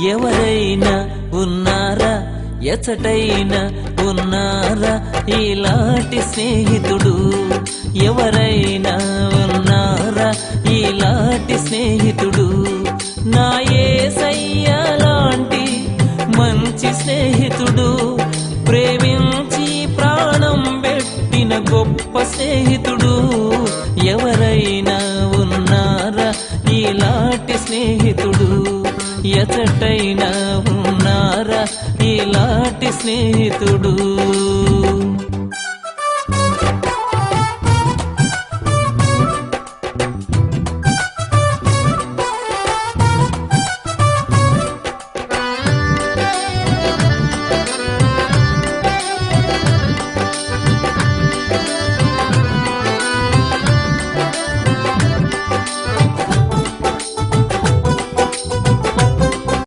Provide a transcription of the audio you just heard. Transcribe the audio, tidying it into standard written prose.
ఎవరైనా ఉన్నారా, ఎచటైనా ఉన్నారా ఇలాంటి స్నేహితుడు? ఎవరైనా ఉన్నారా ఇలాంటి స్నేహితుడు? నా యేసయ్య లాంటి మంచి స్నేహితుడు, ప్రేమించి ప్రాణం పెట్టిన గొప్ప స్నేహితుడు. ఎవరైనా ఉన్నారా ఇలాంటి స్నేహితుడు? ఎచటైనా ఉన్నారా ఇలాంటి స్నేహితుడు?